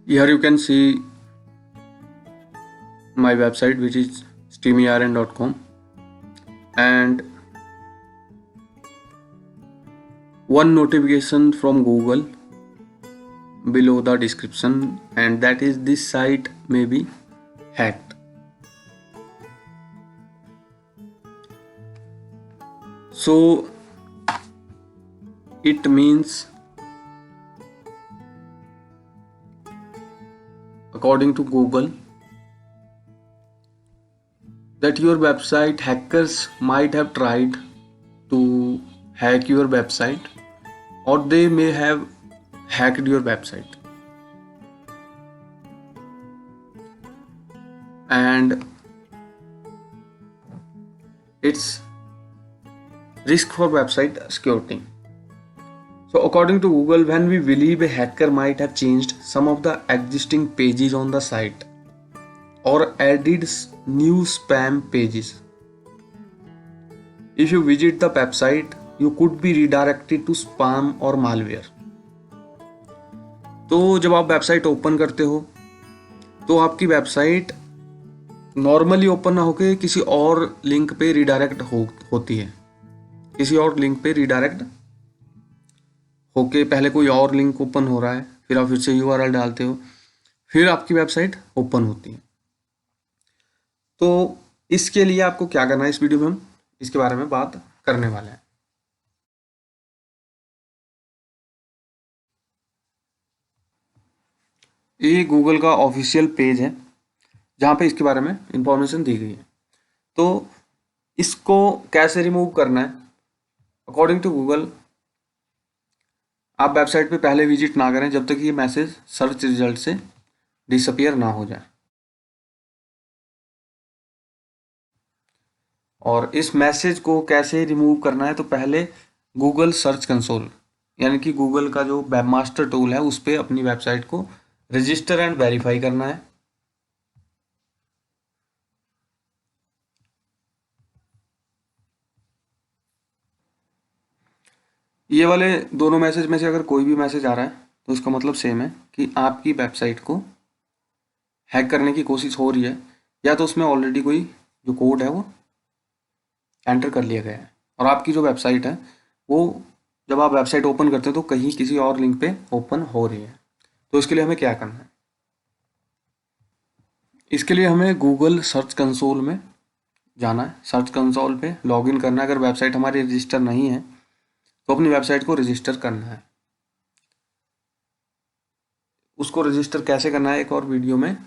Here you can see my website, which is steamyrn.com, and one notification from Google below the description, and that is this site may be hacked. So it means, according to Google, that your website hackers might have tried to hack your website, or they may have hacked your website. And it's risk for website security. So according to Google, when we believe a hacker might have changed some of the existing pages on the site or added new spam pages, if you visit the website, you could be redirected to spam or malware. तो जब आप website open करते हो तो आपकी website normally open ना होके किसी और लिंक पे रिडायरेक्ट होती है। किसी और लिंक पे रिडायरेक्ट होके पहले कोई और लिंक ओपन हो रहा है, फिर आप फिर से URL डालते हो, फिर आपकी वेबसाइट ओपन होती है। तो इसके लिए आपको क्या करना है, इस वीडियो में हम इसके बारे में बात करने वाले हैं। ये गूगल का ऑफिशियल पेज है जहाँ पे इसके बारे में इंफॉर्मेशन दी गई है। तो इसको कैसे रिमूव करना है, अकॉर्डिंग टू गूगल, आप वेबसाइट पे पहले विजिट ना करें जब तक ये मैसेज सर्च रिजल्ट से डिसअपियर ना हो जाए। और इस मैसेज को कैसे रिमूव करना है, तो पहले गूगल सर्च कंसोल यानी कि गूगल का जो वेबमास्टर टूल है उस पर अपनी वेबसाइट को रजिस्टर एंड वेरीफाई करना है। ये वाले दोनों मैसेज में से अगर कोई भी मैसेज आ रहा है तो इसका मतलब सेम है कि आपकी वेबसाइट को हैक करने की कोशिश हो रही है, या तो उसमें ऑलरेडी कोई जो कोड है वो एंटर कर लिया गया है और आपकी जो वेबसाइट है वो जब आप वेबसाइट ओपन करते हैं तो कहीं किसी और लिंक पे ओपन हो रही है। तो इसके लिए हमें क्या करना है, इसके लिए हमें गूगल सर्च कंसोल में जाना है। सर्च कंसोल पे लॉगिन करना है। अगर वेबसाइट हमारी रजिस्टर नहीं है तो अपनी वेबसाइट को रजिस्टर करना है। उसको रजिस्टर कैसे करना है एक और वीडियो में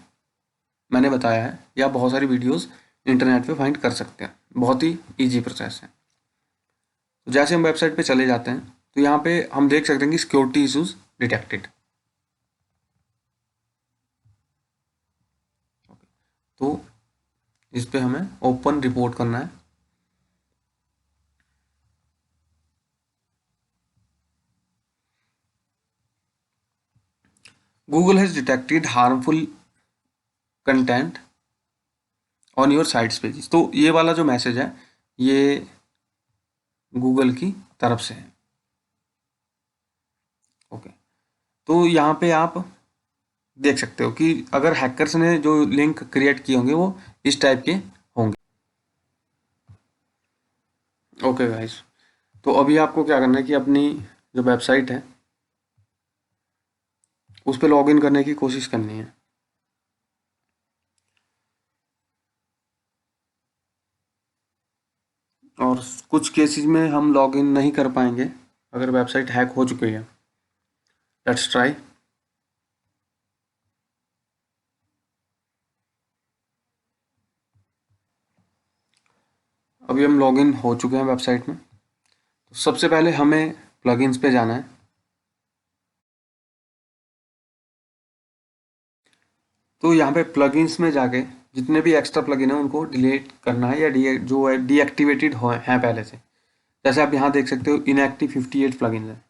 मैंने बताया है, या बहुत सारी वीडियोस इंटरनेट पे फाइंड कर सकते हैं। बहुत ही इजी प्रोसेस है। तो जैसे हम वेबसाइट पे चले जाते हैं तो यहाँ पे हम देख सकते हैं कि सिक्योरिटी इश्यूज डिटेक्टेड। तो इस पे हमें ओपन रिपोर्ट करना है। Google has detected harmful content on your sites pages. तो ये वाला जो मैसेज है ये गूगल की तरफ से है। ओके, तो यहाँ पे आप देख सकते हो कि अगर हैकर्स ने जो लिंक क्रिएट किए होंगे वो इस टाइप के होंगे। ओके गाइस, तो अभी आपको क्या करना है कि अपनी जो वेबसाइट है उस पर लॉगिन करने की कोशिश करनी है। और कुछ केसेस में हम लॉगिन नहीं कर पाएंगे अगर वेबसाइट हैक हो चुकी है। Let's try. अभी हम लॉगिन हो चुके हैं वेबसाइट में। तो सबसे पहले हमें प्लगइन्स पे जाना है। तो यहाँ पे प्लगइन्स में जाके जितने भी एक्स्ट्रा प्लगइन है उनको डिलीट करना है, या जो है डीएक्टिवेटेड हो हैं पहले से। जैसे आप यहाँ देख सकते हो इनएक्टिव 58 प्लगइन्स है।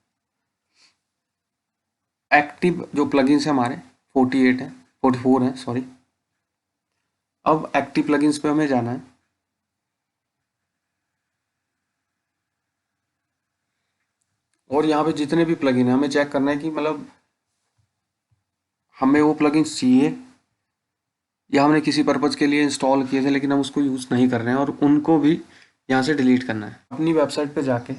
एक्टिव जो प्लगइन्स है हमारे 48 है, 44 है सॉरी। अब एक्टिव प्लगइन्स पे हमें जाना है। और यहाँ पे जितने भी प्लगइन है हमें चेक करना है कि मतलब हमें वो प्लगइन्स चाहिए या हमने किसी पर्पज़ के लिए इंस्टॉल किए थे लेकिन हम उसको यूज़ नहीं कर रहे हैं और उनको भी यहाँ से डिलीट करना है। अपनी वेबसाइट पे जाके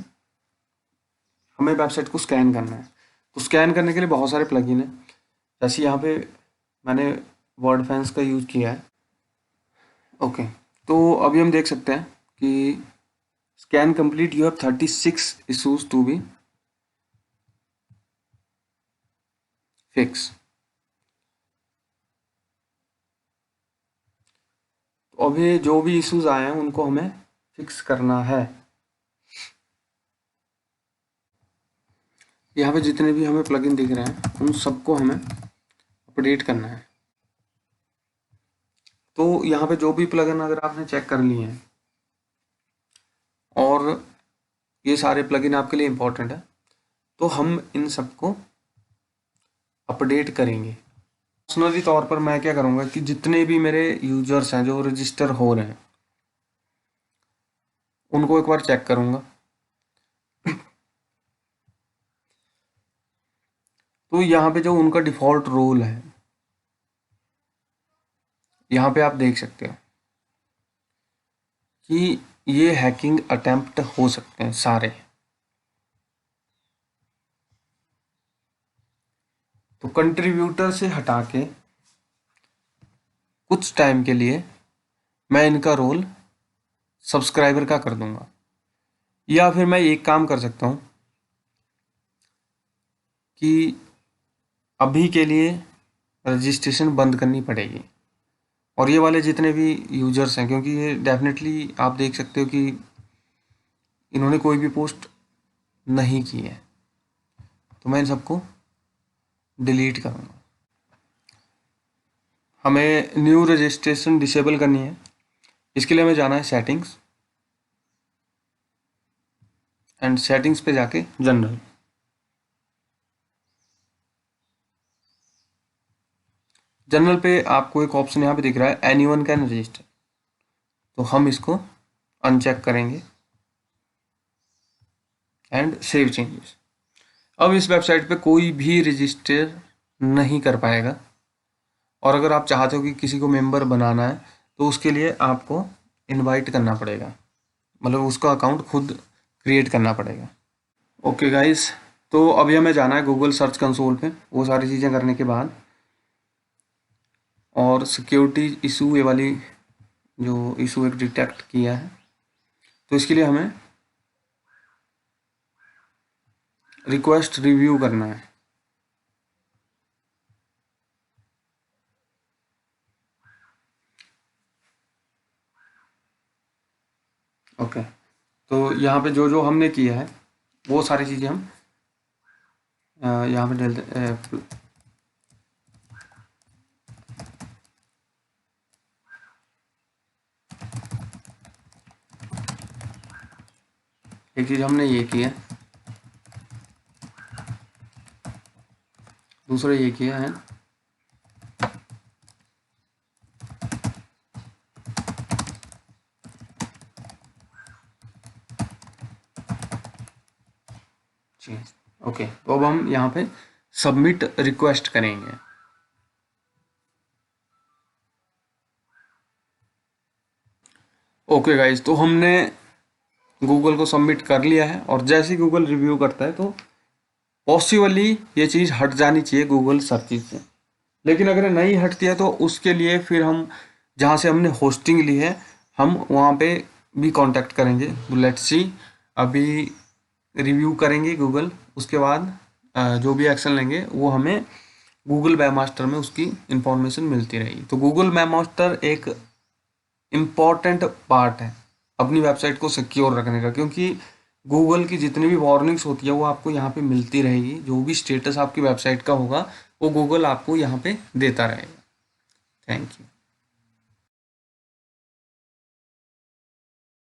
हमें वेबसाइट को स्कैन करना है। तो स्कैन करने के लिए बहुत सारे प्लगइन हैं, जैसे यहाँ पे मैंने वर्डफेंस का यूज़ किया है। ओके, तो अभी हम देख सकते हैं कि scan complete, you have 36 issues to be fix. तो अभी जो भी इश्यूज आए हैं उनको हमें फिक्स करना है। यहाँ पे जितने भी हमें प्लगइन दिख रहे हैं उन सबको हमें अपडेट करना है। तो यहाँ पे जो भी प्लगइन अगर आपने चेक कर लिए हैं और ये सारे प्लगइन आपके लिए इम्पोर्टेंट है, तो हम इन सबको अपडेट करेंगे। पर्सनली तौर पर मैं क्या करूँगा कि जितने भी मेरे यूजर्स हैं जो रजिस्टर हो रहे हैं उनको एक बार चेक करूँगा। तो यहाँ पे जो उनका डिफ़ॉल्ट रोल है, यहाँ पे आप देख सकते हो कि ये हैकिंग अटेम्प्ट हो सकते हैं सारे। तो कंट्रीब्यूटर से हटा के कुछ टाइम के लिए मैं इनका रोल सब्सक्राइबर का कर दूंगा, या फिर मैं एक काम कर सकता हूँ कि अभी के लिए रजिस्ट्रेशन बंद करनी पड़ेगी और ये वाले जितने भी यूजर्स हैं, क्योंकि ये डेफिनेटली आप देख सकते हो कि इन्होंने कोई भी पोस्ट नहीं की है, तो मैं इन सबको डिलीट करूँगा। हमें न्यू रजिस्ट्रेशन डिसेबल करनी है, इसके लिए हमें जाना है सेटिंग्स एंड सेटिंग्स पे जाके जनरल। जनरल पे आपको एक ऑप्शन यहाँ पे दिख रहा है एनीवन कैन रजिस्टर, तो हम इसको अनचेक करेंगे एंड सेव चेंजेस। अब इस वेबसाइट पे कोई भी रजिस्टर नहीं कर पाएगा, और अगर आप चाहते हो कि किसी को मेंबर बनाना है तो उसके लिए आपको इनवाइट करना पड़ेगा, मतलब उसका अकाउंट खुद क्रिएट करना पड़ेगा। ओके गाइस, तो अभी हमें जाना है गूगल सर्च कंसोल पे वो सारी चीज़ें करने के बाद, और सिक्योरिटी इशू ये वाली जो इशू एक डिटेक्ट किया है, तो इसके लिए हमें रिक्वेस्ट रिव्यू करना है। ओके, तो यहाँ पे जो जो हमने किया है वो सारी चीज़ें हम यहाँ पे डालते एक चीज़ हमने ये की है, दूसरा ये किया है, ओके। तो अब हम यहाँ पे सबमिट रिक्वेस्ट करेंगे। ओके गाइज, तो हमने गूगल को सबमिट कर लिया है, और जैसे ही गूगल रिव्यू करता है तो पॉसिबली ये चीज़ हट जानी चाहिए गूगल सर्चिज से, लेकिन अगर नहीं हटती है तो उसके लिए फिर हम जहाँ से हमने होस्टिंग ली है हम वहाँ पे भी कांटेक्ट करेंगे। लेट्स सी, अभी रिव्यू करेंगे गूगल, उसके बाद जो भी एक्शन लेंगे वो हमें गूगल वेब मास्टर में उसकी इंफॉर्मेशन मिलती रहेगी। तो गूगल वेब मास्टर एक इम्पॉर्टेंट पार्ट है अपनी वेबसाइट को सिक्योर रखने का, क्योंकि गूगल की जितनी भी वार्निंग्स होती है वो आपको यहाँ पे मिलती रहेगी। जो भी स्टेटस आपकी वेबसाइट का होगा वो गूगल आपको यहाँ पे देता रहेगा। Thank you.